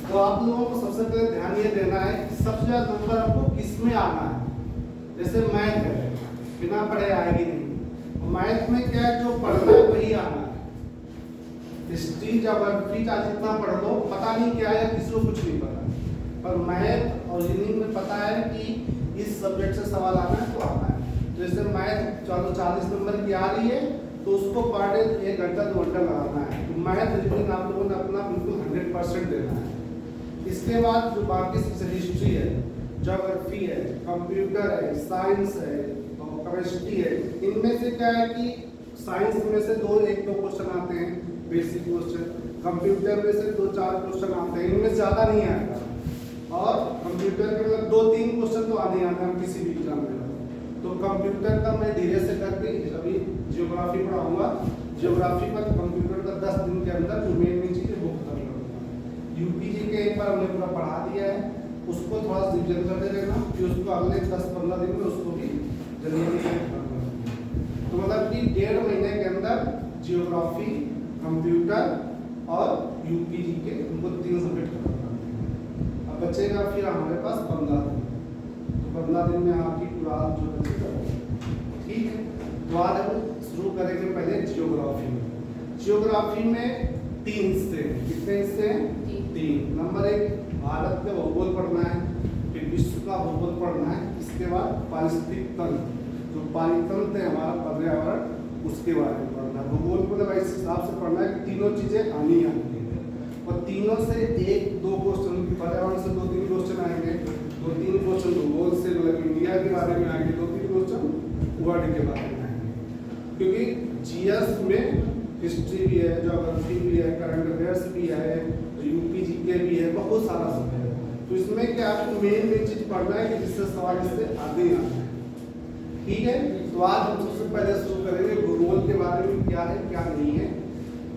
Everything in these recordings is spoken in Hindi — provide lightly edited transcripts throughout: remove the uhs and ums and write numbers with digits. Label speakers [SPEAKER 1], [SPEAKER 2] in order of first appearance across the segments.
[SPEAKER 1] तो आप लोगों को सबसे पहले ध्यान ये देना है कि सबसे ज्यादा नंबर आपको किस में आना है। जैसे मैथ है, बिना पढ़े आएगी नहीं। मैथ में क्या है, जो पढ़ना है वही आना है। हिस्ट्री ज्योग्राफी चाहे जितना पढ़ लो, पता नहीं क्या है, किसी को कुछ नहीं पता, पर मैथ और रीजनिंग में पता है कि इस सब्जेक्ट से सवाल आना है तो आना है। तो जैसे मैथ चलो 40 नंबर की आ रही है तो उसको पर डे 1 घंटा 2 घंटा लगाना है। तो मैथ रीजनिंग आप लोगों ने अपना बिल्कुल 100% देना है। इसके बाद जो बाकी सबसे हिस्ट्री है, ज्योग्राफी है, कंप्यूटर है, साइंस है, केमिस्ट्री है, इनमें से क्या है कि साइंस में से 1-2 क्वेश्चन आते हैं बेसिक क्वेश्चन, कंप्यूटर में से 2-4 क्वेश्चन आते हैं, इनमें ज़्यादा नहीं आएगा। और कंप्यूटर के मतलब 2-3 क्वेश्चन तो आने आते हैं किसी भी एग्जाम में। तो कंप्यूटर का मैं धीरे से करके अभी जियोग्राफी पढ़ाऊंगा। जियोग्राफी पर कंप्यूटर का 10 दिन के अंदर जो मेन चीज़ है वो खत्म करूँगा। यूपीजी के एक बार हमने पूरा पढ़ा दिया है, उसको थोड़ा रिविजन करते रहना, फिर उसको अगले 10-15 दिन में उसको भी जल्दी खत्म कर दूँगा। तो मतलब कि 1.5 महीने के अंदर जियोग्राफी, कंप्यूटर और यूपीजी के उनको 3 सब्जेक्ट खत्म कर देंगे। अब बचेगा फिर हमारे पास 15 दिन। तो 15 दिन में आपकी पूरा जो बचेगा, ठीक है। तो आज हम शुरू करेंगे पहले जियोग्राफी में। जियोग्राफी में 3 हिस्से हैं। कितने हिस्से हैं? 3। नंबर 1 भारत का भूगोल पढ़ना है, फिर विश्व का भूगोल पढ़ना है, इसके बाद पारिस्थितिक तंत्र, जो पारितंत्र है हमारा पर्यावरण, उसके बारे में पढ़ना है। भूगोल को मतलब इस हिसाब से पढ़ना है कि तीनों चीजें आनी आनी है, और तीनों से 1-2 क्वेश्चन, पर्यावरण से 2-3 क्वेश्चन आएंगे, 2-3 क्वेश्चन भूगोल से मतलब इंडिया के बारे में आएंगे, 2-3 क्वेश्चन वर्ल्ड के बारे में आएंगे। क्योंकि जीएस में हिस्ट्री भी है, ज्योग्राफी भी है, करंट अफेयर्स भी है, यूपी जीके भी है, बहुत सारा सब है। तो इसमें क्या आपको मेन चीज पढ़ना है कि जिससे सवाल इससे आते ही आते हैं, ठीक है। तो आज हम सबसे पहले शुरू करेंगे भूगोल के बारे में, क्या है क्या नहीं है।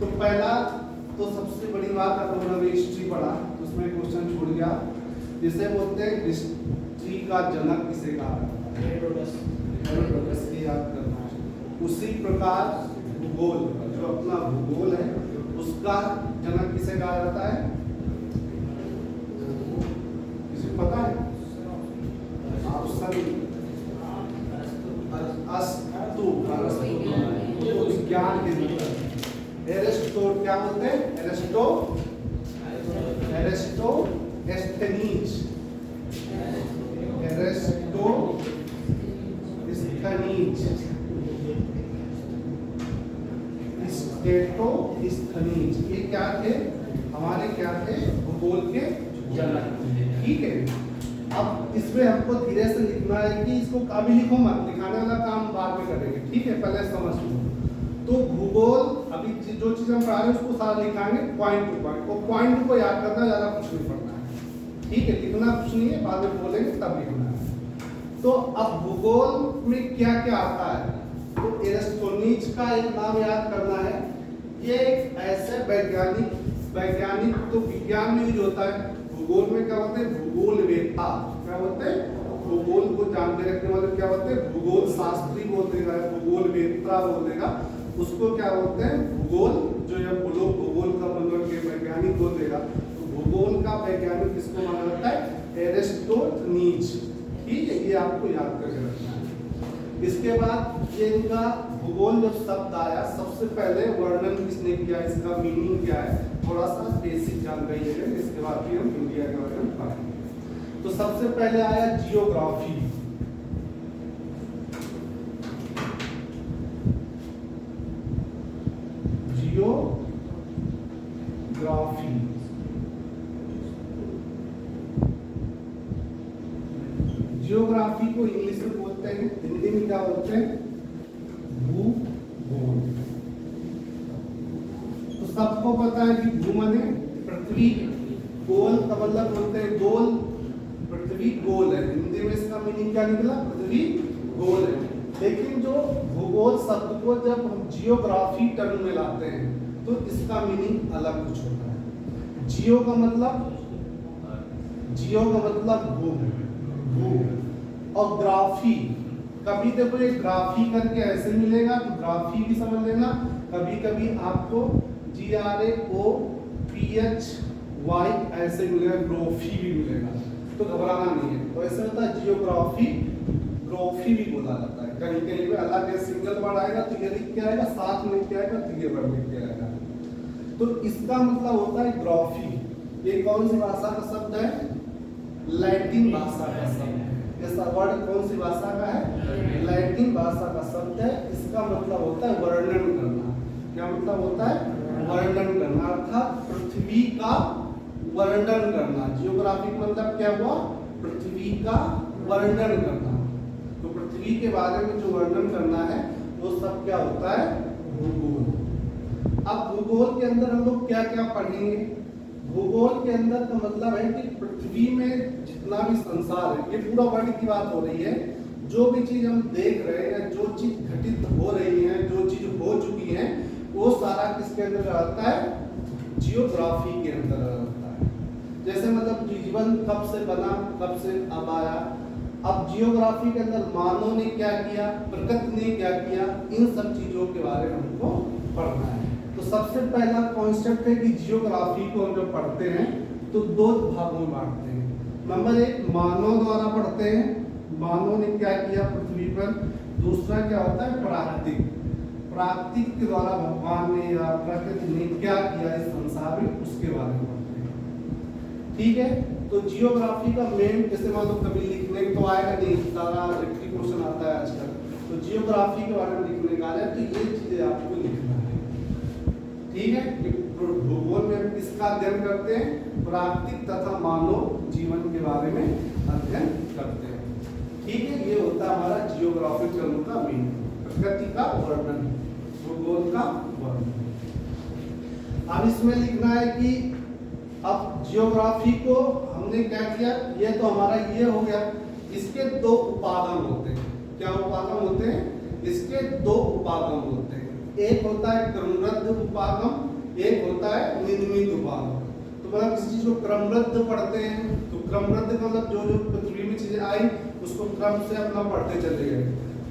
[SPEAKER 1] तो पहला तो सबसे बड़ी बात आप लोगों ने हिस्ट्री पढ़ा, तो उसमें क्वेश्चन छूट गया, जिसे बोलते हैं हिस्ट्री का जनक किसे कहा जाता है? हेरोडोटस की याद करना है। उसी प्रकार भूगोल, जो अपना भूगोल है, उसका जनक किसे कहा जाता है? किसी पता है? आप सभी विज्ञान के अंदर एरिस्टो क्या बोलते हैं? एरिस्टोस्थेनीज ये क्या थे? हमारे क्या थे? भूगोल के जनक, ठीक है। अब इसमें हमको धीरे से लिखना है कि इसको अभी लिखो मत, लिखाने वाला काम बाद में करेंगे, ठीक है। पहले समझ लो। तो भूगोल अभी जो चीज हम पढ़ा रहे हैं उसको सारा लिखाएंगे पॉइंट टू पॉइंट, और पॉइंट को याद करना, ज्यादा कुछ नहीं पढ़ना है, ठीक है। लिखना कुछ नहीं है, बाद में बोलेंगे तब लिखना है। तो अब भूगोल में क्या क्या आता है? तो एरिस्टोनीज का एक नाम याद करना है। ये एक ऐसे वैज्ञानिक तो विज्ञान में यूज होता है, भूगोल में क्या बोलते हैं? भूगोलवेत्ता। क्या बोलते हैं? भूगोल को जानते रखने वाले क्या बोलते हैं? भूगोल शास्त्री बोल देगा, भूगोलवेत्ता बोल देगा, उसको क्या बोलते हैं? भूगोल, जो ये लोग भूगोल का मतलब के वैज्ञानिक बोल देगा। तो भूगोल का वैज्ञानिक किसको माना जाता है? एरिस्टोनीज, ठीक है। ये आपको याद करके रखना है। इसके बाद ये इनका भूगोल जब शब्द आया, सबसे पहले वर्णन किसने किया, इसका मीनिंग क्या है, थोड़ा सा बेसिक जानकारी लेंगे, इसके बाद फिर हम इंडिया के बारे में पढ़ेंगे। तो सबसे पहले आया जियोग्राफी। जियोग्राफी को इंग्लिश में बोलते हैं, हिंदी में क्या बोलते हैं? भूगोल। तो सबको पता है कि भू माने पृथ्वी, गोल का मतलब बोलते हैं गोल, पृथ्वी गोल है। हिंदी में इसका मीनिंग क्या निकला? पृथ्वी गोल है। लेकिन जो भूगोल शब्द को जब हम जियोग्राफी टर्म में लाते हैं तो इसका मीनिंग अलग कुछ होता है। जियो का मतलब भू, और ग्राफी, कभी देखो ये ग्राफी करके ऐसे मिलेगा तो ग्राफी भी समझ लेना, कभी कभी आपको GRAOPHY वाई ऐसे मिलेगा, ग्रोफी भी मिलेगा, तो घबराना नहीं है। तो ऐसे होता है जियोग्राफी, ग्रोफी भी बोला जाता है। कहीं कहीं पे अलग सिंगल वर्ड आएगा तो ये लिख के आएगा, साथ में लिख के आएगा तो ये वर्ड लिख के आएगा। तो इसका मतलब होता है ग्रोफी। ये कौन सी भाषा का शब्द है? लैटिन भाषा का शब्द है। ऐसा वर्ड कौन सी भाषा का है? लैटिन भाषा का शब्द है। इसका मतलब होता है वर्णन करना। क्या मतलब होता है? वर्णन करना, अर्थात पृथ्वी का वर्णन करना। जियोग्राफी मतलब क्या हुआ? पृथ्वी का वर्णन करना। तो पृथ्वी के बारे में जो वर्णन करना है वो सब क्या होता है? भूगोल। अब भूगोल के अंदर हम लोग क्या क्या पढ़ेंगे? भूगोल के अंदर का मतलब है कि पृथ्वी में जितना भी संसार है, ये पूरा वर्ल्ड की बात हो रही है। जो भी चीज हम देख रहे हैं, जो चीज घटित हो रही है, जो चीज हो चुकी है, वो सारा किसके अंदर रहता है? जियोग्राफी के अंदर रहता है। जैसे मतलब जीवन कब से बना, कब से अब आया। अब जियोग्राफी के अंदर मानव ने क्या किया, प्रकृति ने क्या किया, इन सब चीजों के बारे में हमको पढ़ना है। तो सबसे पहला कॉन्सेप्ट है कि जियोग्राफी को हम जब पढ़ते हैं तो दो भागों में बांटते हैं। नंबर एक, मानव द्वारा पढ़ते हैं, मानव ने क्या किया पृथ्वी पर। दूसरा क्या होता है? प्राकृतिक। प्राकृतिक के द्वारा भगवान ने या प्रकृति ने क्या किया इस संसार में, उसके बारे में पढ़ते हैं। ठीक है। तो जियोग्राफी का मेन, जैसे मान लो कभी लिखने तो आएगा नहीं, सारा रिक्टिव क्वेश्चन आता है आजकल, तो जियोग्राफी के बारे में लिखने का है तो ये चीजें आपको लिखना है। ठीक है। भूगोल में किसका अध्ययन करते हैं? प्राकृतिक तथा मानव जीवन के बारे में अध्ययन करते हैं। ठीक है। ये होता है हमारा जियोग्राफिकल का मेन, प्रकृति का वर्णन, भूगोल का वर्णन। अब इसमें लिखना है कि अब जियोग्राफी को हमने क्या किया, ये तो हमारा ये हो गया। इसके दो उपागम होते हैं। क्या उपागम होते हैं? इसके दो उपागम होते हैं। एक होता है क्रमबद्ध उपागम, एक होता है निर्मित उपागम। तो मतलब किसी चीज को क्रमबद्ध पढ़ते हैं तो क्रमबद्ध का मतलब जो जो पृथ्वी में चीजें आई उसको क्रम से अपना पढ़ते चले गए।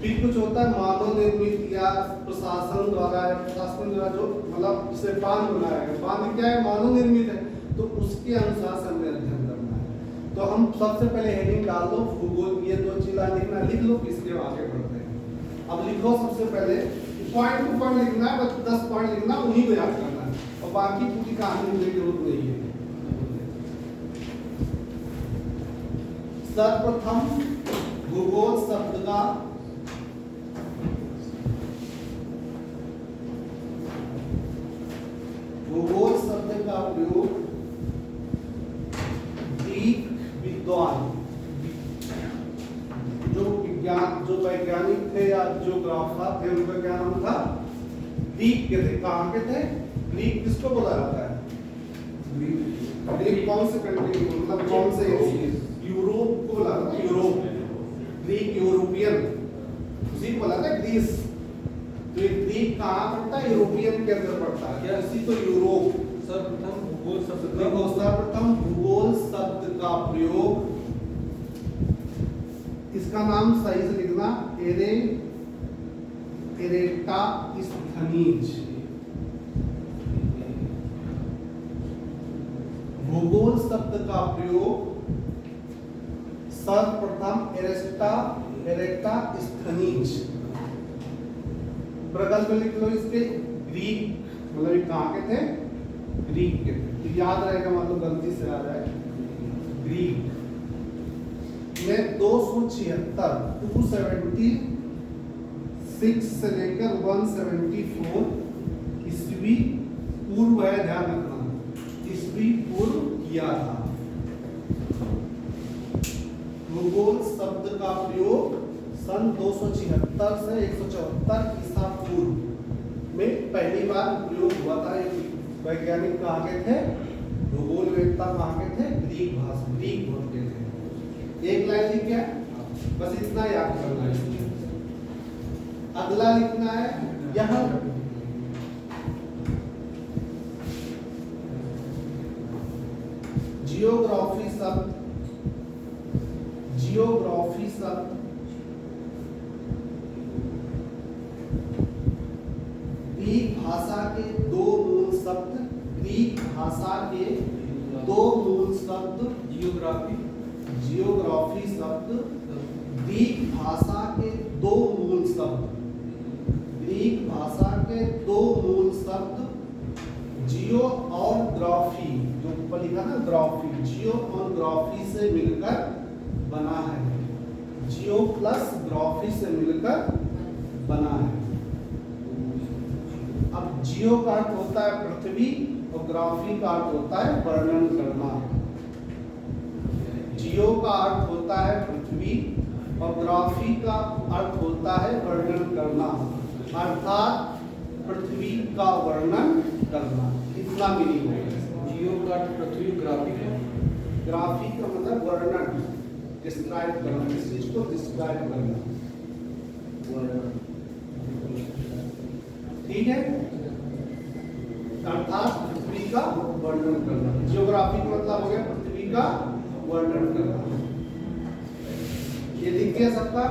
[SPEAKER 1] फिर कुछ होता है मानव निर्मित या प्रशासन द्वारा, प्रशासन द्वारा जो मतलब जिसे बांध बनाया गया, बांध क्या है? मानव निर्मित है, तो उसके अनुसार से हमें अध्ययन करना है। तो हम सबसे पहले हेडिंग डाल दो भूगोल, ये दो चीजें लिखना, लिख लो, इसके आगे बढ़ते हैं। अब लिखो सबसे पहले पॉइंट टू पॉइंट लिखना है, बस 10 पॉइंट लिखना, उन्हीं को याद करना है और बाकी पूरी कहानी लिखने की जरूरत नहीं है। सर्वप्रथम भूगोल शब्द का प्रयोग ग्रीक विद्वान, जो वैज्ञानिक थे या जियोग्राफर थे, उनका क्या नाम था? ग्रीक के थे। कहाँ के थे? ग्रीक। किसको बोला जाता है? ग्रीक कौन से कंट्री, मतलब कौन से? यूरोप को बोला जाता है। यूरोप, ग्रीक यूरोपियन, उसी को बोला जाता है ग्रीस। तो ये ग्रीक कहाँ पड़ता है? यूरोपियन के अंदर पड़ता है। क्या इसी को यूरोप। सर्वप्रथम भूगोल शब्द का प्रयोग, इसका नाम सही से लिखना, एरेटास्थनीज। भूगोल शब्द का प्रयोग सर्वप्रथम एरेटास्थनीज। प्रगल्भ लिख लो इसके, ग्रीक, मतलब ये कहाँ के थे? ग्रीक के थे। तो याद रहेगा, मतलब गलती से आ जाए। ग्रीक में 276 से लेकर 174 ईस्वी पूर्व है, ध्यान रखना, ईस्वी पूर्व किया था। भूगोल शब्द का प्रयोग सन 276 से 174 ईसा पूर्व में पहली बार प्रयोग हुआ था। वैज्ञानिक कहाँ के थे? भूगोल वेत्ता कहाँ के थे? ग्रीक भाषा, ग्रीक बोलते थे। एक लाइन लिख गया, बस इतना याद करना है। अगला लिखना है यहाँ जियोग्राफी शब्द, जियोग्राफी शब्द ग्रीक भाषा के दो मूल शब्द, ग्रीक भाषा के दो मूल शब्द,
[SPEAKER 2] जियोग्राफी,
[SPEAKER 1] जियोग्राफी शब्द, ग्रीक भाषा के दो मूल शब्द, ग्रीक भाषा के दो मूल शब्द, जियो और ग्राफी, जो ऊपर लिखा ना ग्राफी, जियो और ग्राफी से मिलकर बना है, जियो प्लस ग्राफी से मिलकर बना है। अब जियो का अर्थ होता है पृथ्वी और ग्राफी का अर्थ होता है वर्णन करना। जियो का अर्थ होता है पृथ्वी और ग्राफी का अर्थ होता है वर्णन करना, अर्थात पृथ्वी का वर्णन करना, इतना मीनिंग है।
[SPEAKER 2] जियो का अर्थ पृथ्वी, ग्राफी का,
[SPEAKER 1] ग्राफी का मतलब वर्णन, डिस्क्राइब करना, किसी चीज को डिस्क्राइब करना, ठीक है, अर्थात पृथ्वी का वर्णन करना। जियोग्राफी का मतलब हो गया पृथ्वी का वर्णन करना। ये लिख दिया सबका।